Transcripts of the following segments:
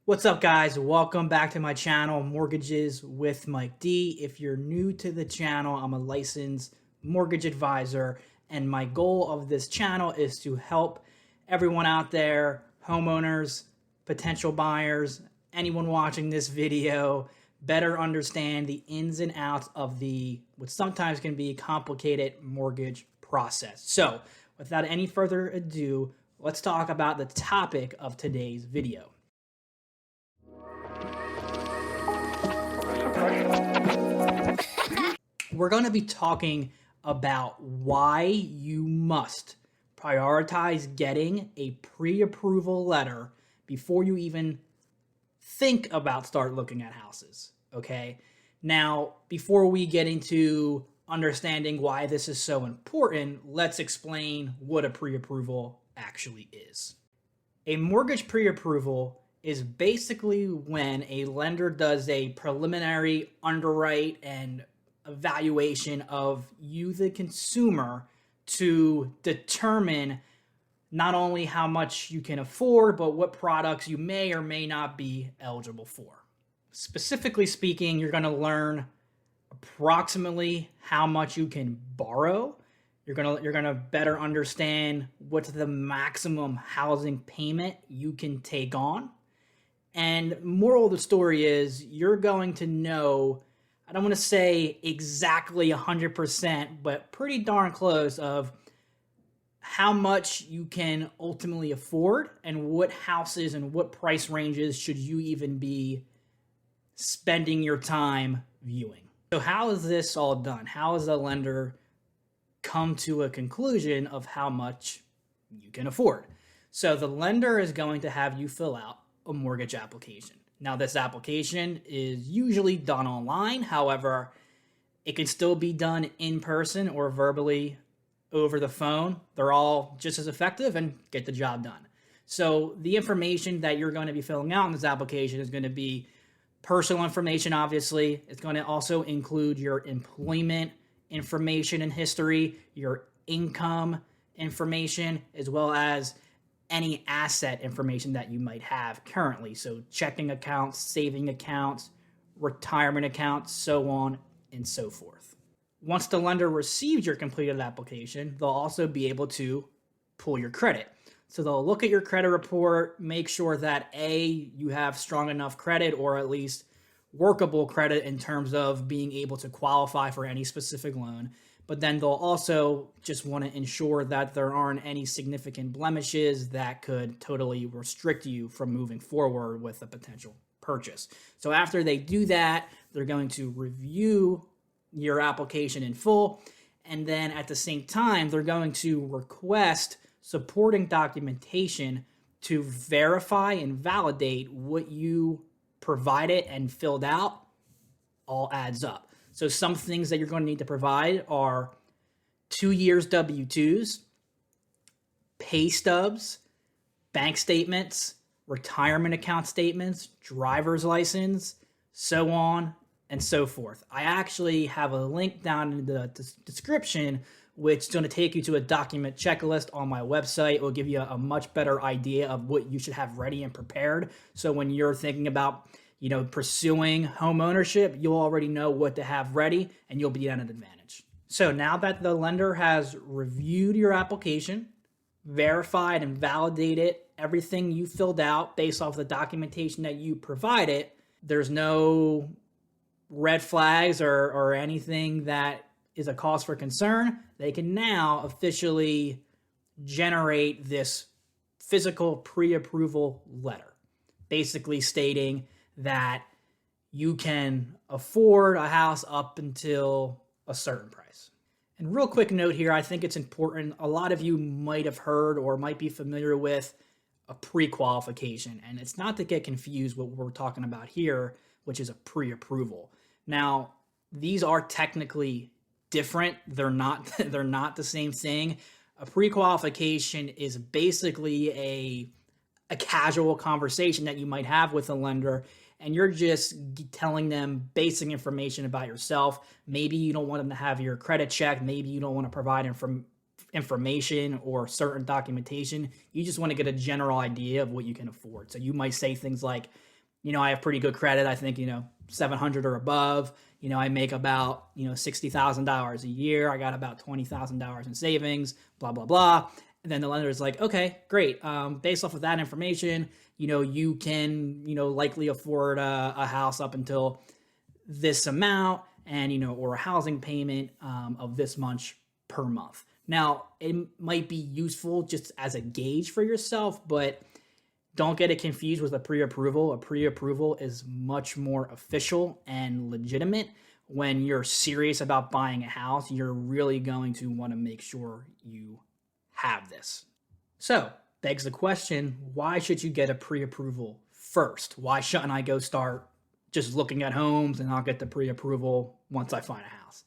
What's up, guys? Welcome back to my channel, Mortgages with Mike D. If you're new to the channel, I'm a licensed mortgage advisor, and my goal of this channel is to help everyone out there, homeowners, potential buyers, anyone watching this video, better understand the ins and outs of what sometimes can be complicated mortgage process. So, without any further ado, let's talk about the topic of today's video. We're going to be talking about why you must prioritize getting a pre-approval letter before you even think about start looking at houses. Okay. Now, before we get into understanding why this is so important, let's explain what a pre-approval actually is. A mortgage pre-approval is basically when a lender does a preliminary underwrite and evaluation of you, the consumer, to determine not only how much you can afford, but what products you may or may not be eligible for. Specifically speaking, you're going to learn approximately how much you can borrow. You're gonna better understand what's the maximum housing payment you can take on. And moral of the story is you're going to know, I don't want to say exactly 100%, but pretty darn close of how much you can ultimately afford and what houses and what price ranges should you even be spending your time viewing. So how is this all done? How is the lender come to a conclusion of how much you can afford? So the lender is going to have you fill out a mortgage application. Now, this application is usually done online. However, it can still be done in person or verbally over the phone. They're all just as effective and get the job done. So the information that you're going to be filling out in this application is going to be personal information, obviously. It's going to also include your employment information and history, your income information, as well as any asset information that you might have currently. So checking accounts, saving accounts, retirement accounts, so on and so forth. Once the lender receives your completed application, they'll also be able to pull your credit. So they'll look at your credit report, make sure that A, you have strong enough credit or at least workable credit in terms of being able to qualify for any specific loan. But then they'll also just want to ensure that there aren't any significant blemishes that could totally restrict you from moving forward with a potential purchase. So after they do that, they're going to review your application in full. And then at the same time, they're going to request supporting documentation to verify and validate what you provided and filled out all adds up. So some things that you're going to need to provide are 2 years W-2s, pay stubs, bank statements, retirement account statements, driver's license, so on and so forth. I actually have a link down in the description which is going to take you to a document checklist on my website. It will give you a much better idea of what you should have ready and prepared. So when you're thinking about pursuing home ownership, you'll already know what to have ready and you'll be at an advantage. So now that the lender has reviewed your application, verified and validated everything you filled out based off the documentation that you provided, there's no red flags or anything that is a cause for concern. They can now officially generate this physical pre-approval letter, basically stating that you can afford a house up until a certain price. And real quick note here, I think it's important. A lot of you might have heard or might be familiar with a pre-qualification, and it's not to get confused what we're talking about here, which is a pre-approval. Now, these are technically different. They're not the same thing. A pre-qualification is basically a casual conversation that you might have with a lender, and you're just telling them basic information about yourself. Maybe you don't want them to have your credit checked. Maybe you don't want to provide information or certain documentation. You just want to get a general idea of what you can afford. So you might say things like, I have pretty good credit. I think, 700 or above. I make about, $60,000 a year. I got about $20,000 in savings, blah, blah, blah. And then the lender is like, okay, great. Based off of that information, you can, likely afford a house up until this amount and, or a housing payment of this much per month. Now, it might be useful just as a gauge for yourself, but don't get it confused with a pre-approval. A pre-approval is much more official and legitimate. When you're serious about buying a house, you're really going to want to make sure you have this. So, begs the question, why should you get a pre-approval first? Why shouldn't I go start just looking at homes and I'll get the pre-approval once I find a house?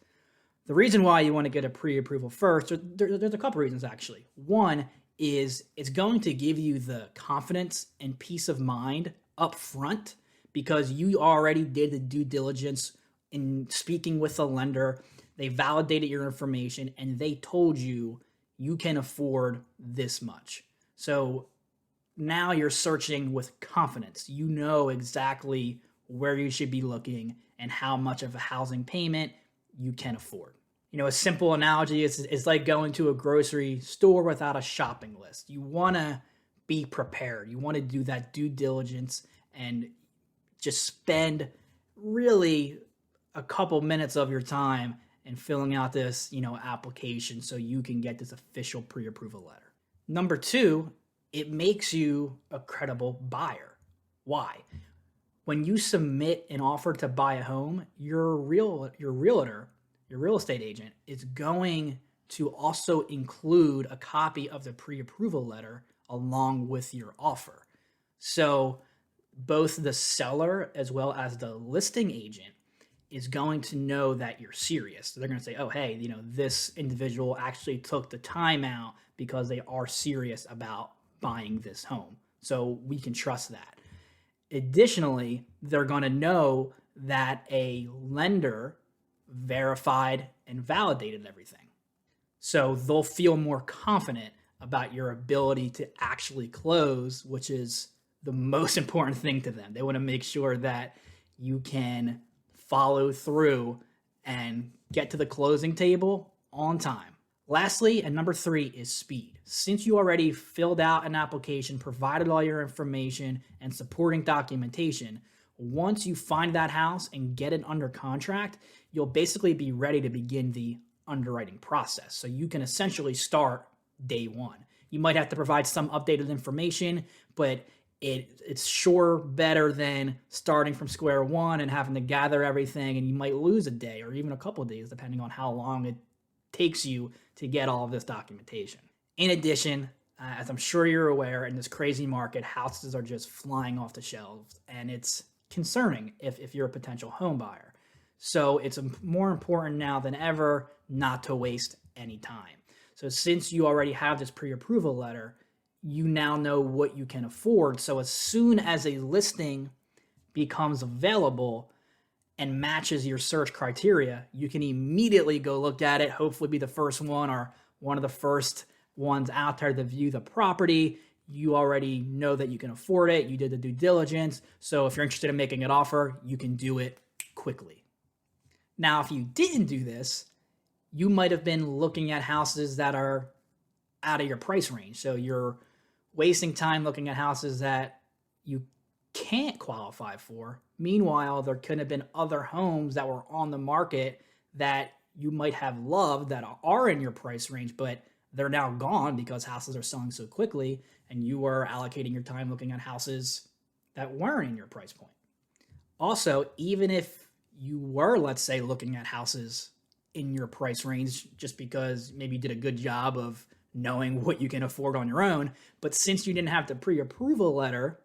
The reason why you want to get a pre-approval first, there's a couple reasons actually. One is it's going to give you the confidence and peace of mind up front because you already did the due diligence in speaking with the lender. They validated your information and they told you you can afford this much. So now you're searching with confidence. You know exactly where you should be looking and how much of a housing payment you can afford. A simple analogy is like going to a grocery store without a shopping list. You want to be prepared. You want to do that due diligence and just spend really a couple minutes of your time in filling out this, application so you can get this official pre-approval letter. Number two, it makes you a credible buyer. Why? When you submit an offer to buy a home, your realtor, your real estate agent is going to also include a copy of the pre-approval letter along with your offer. So both the seller as well as the listing agent is going to know that you're serious. So they're going to say, oh, hey, this individual actually took the time out because they are serious about buying this home. So we can trust that. Additionally, they're going to know that a lender verified and validated everything. So they'll feel more confident about your ability to actually close, which is the most important thing to them. They want to make sure that you can follow through and get to the closing table on time. Lastly, and number three is speed. Since you already filled out an application, provided all your information and supporting documentation, once you find that house and get it under contract, you'll basically be ready to begin the underwriting process. So you can essentially start day one. You might have to provide some updated information, but it's sure better than starting from square one and having to gather everything, and you might lose a day or even a couple of days depending on how long it takes you to get all of this documentation. In addition, as I'm sure you're aware, in this crazy market, houses are just flying off the shelves, and it's concerning if you're a potential home buyer. So it's more important now than ever not to waste any time. So since you already have this pre-approval letter, you now know what you can afford. So as soon as a listing becomes available and matches your search criteria, you can immediately go look at it, hopefully be the first one or one of the first ones out there to view the property. You already know that you can afford it. You did the due diligence. So if you're interested in making an offer, you can do it quickly. Now, if you didn't do this, you might have been looking at houses that are out of your price range. So you're wasting time looking at houses that you can't qualify for. Meanwhile, there could have been other homes that were on the market that you might have loved that are in your price range, but they're now gone because houses are selling so quickly, and you were allocating your time looking at houses that weren't in your price point. Also, even if you were, let's say, looking at houses in your price range just because maybe you did a good job of knowing what you can afford on your own, but since you didn't have the pre-approval letter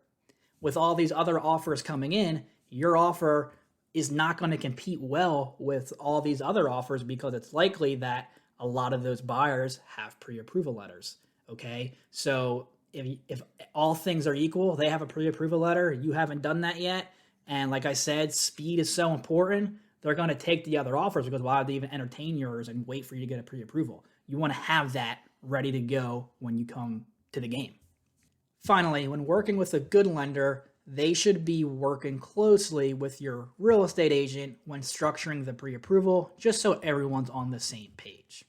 with all these other offers coming in, your offer is not going to compete well with all these other offers because it's likely that a lot of those buyers have pre-approval letters. Okay, so if all things are equal, they have a pre-approval letter, you haven't done that yet, and like I said, speed is so important, they're going to take the other offers because why would they even entertain yours and wait for you to get a pre-approval? You want to have that ready to go when you come to the game. Finally, when working with a good lender, they should be working closely with your real estate agent when structuring the pre-approval, just so everyone's on the same page.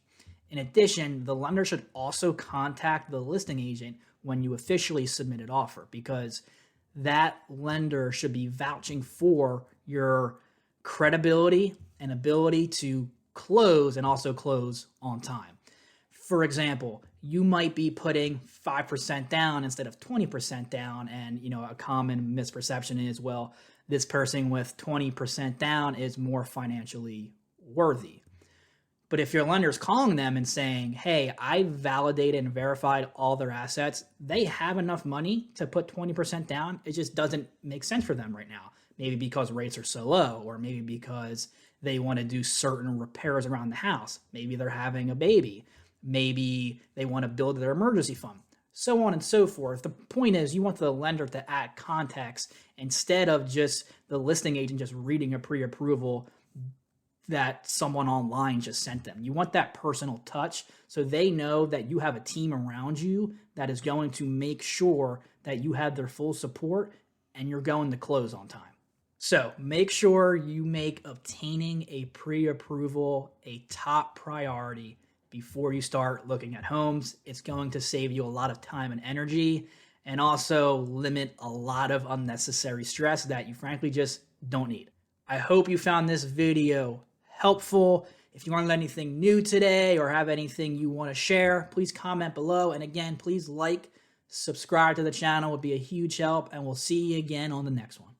In addition, the lender should also contact the listing agent when you officially submit an offer, because that lender should be vouching for your credibility and ability to close, and also close on time. For example, you might be putting 5% down instead of 20% down, and a common misperception is, well, this person with 20% down is more financially worthy. But if your lender is calling them and saying, hey, I validated and verified all their assets, they have enough money to put 20% down, it just doesn't make sense for them right now. Maybe because rates are so low, or maybe because they want to do certain repairs around the house. Maybe they're having a baby. Maybe they want to build their emergency fund, so on and so forth. The point is, you want the lender to add context instead of just the listing agent just reading a pre-approval that someone online just sent them. You want that personal touch, so they know that you have a team around you that is going to make sure that you have their full support and you're going to close on time. So make sure you make obtaining a pre-approval a top priority before you start looking at homes. It's going to save you a lot of time and energy, and also limit a lot of unnecessary stress that you frankly just don't need. I hope you found this video helpful. If you learned anything new today or have anything you want to share, please comment below. And again, please like, subscribe to the channel. It would be a huge help, and we'll see you again on the next one.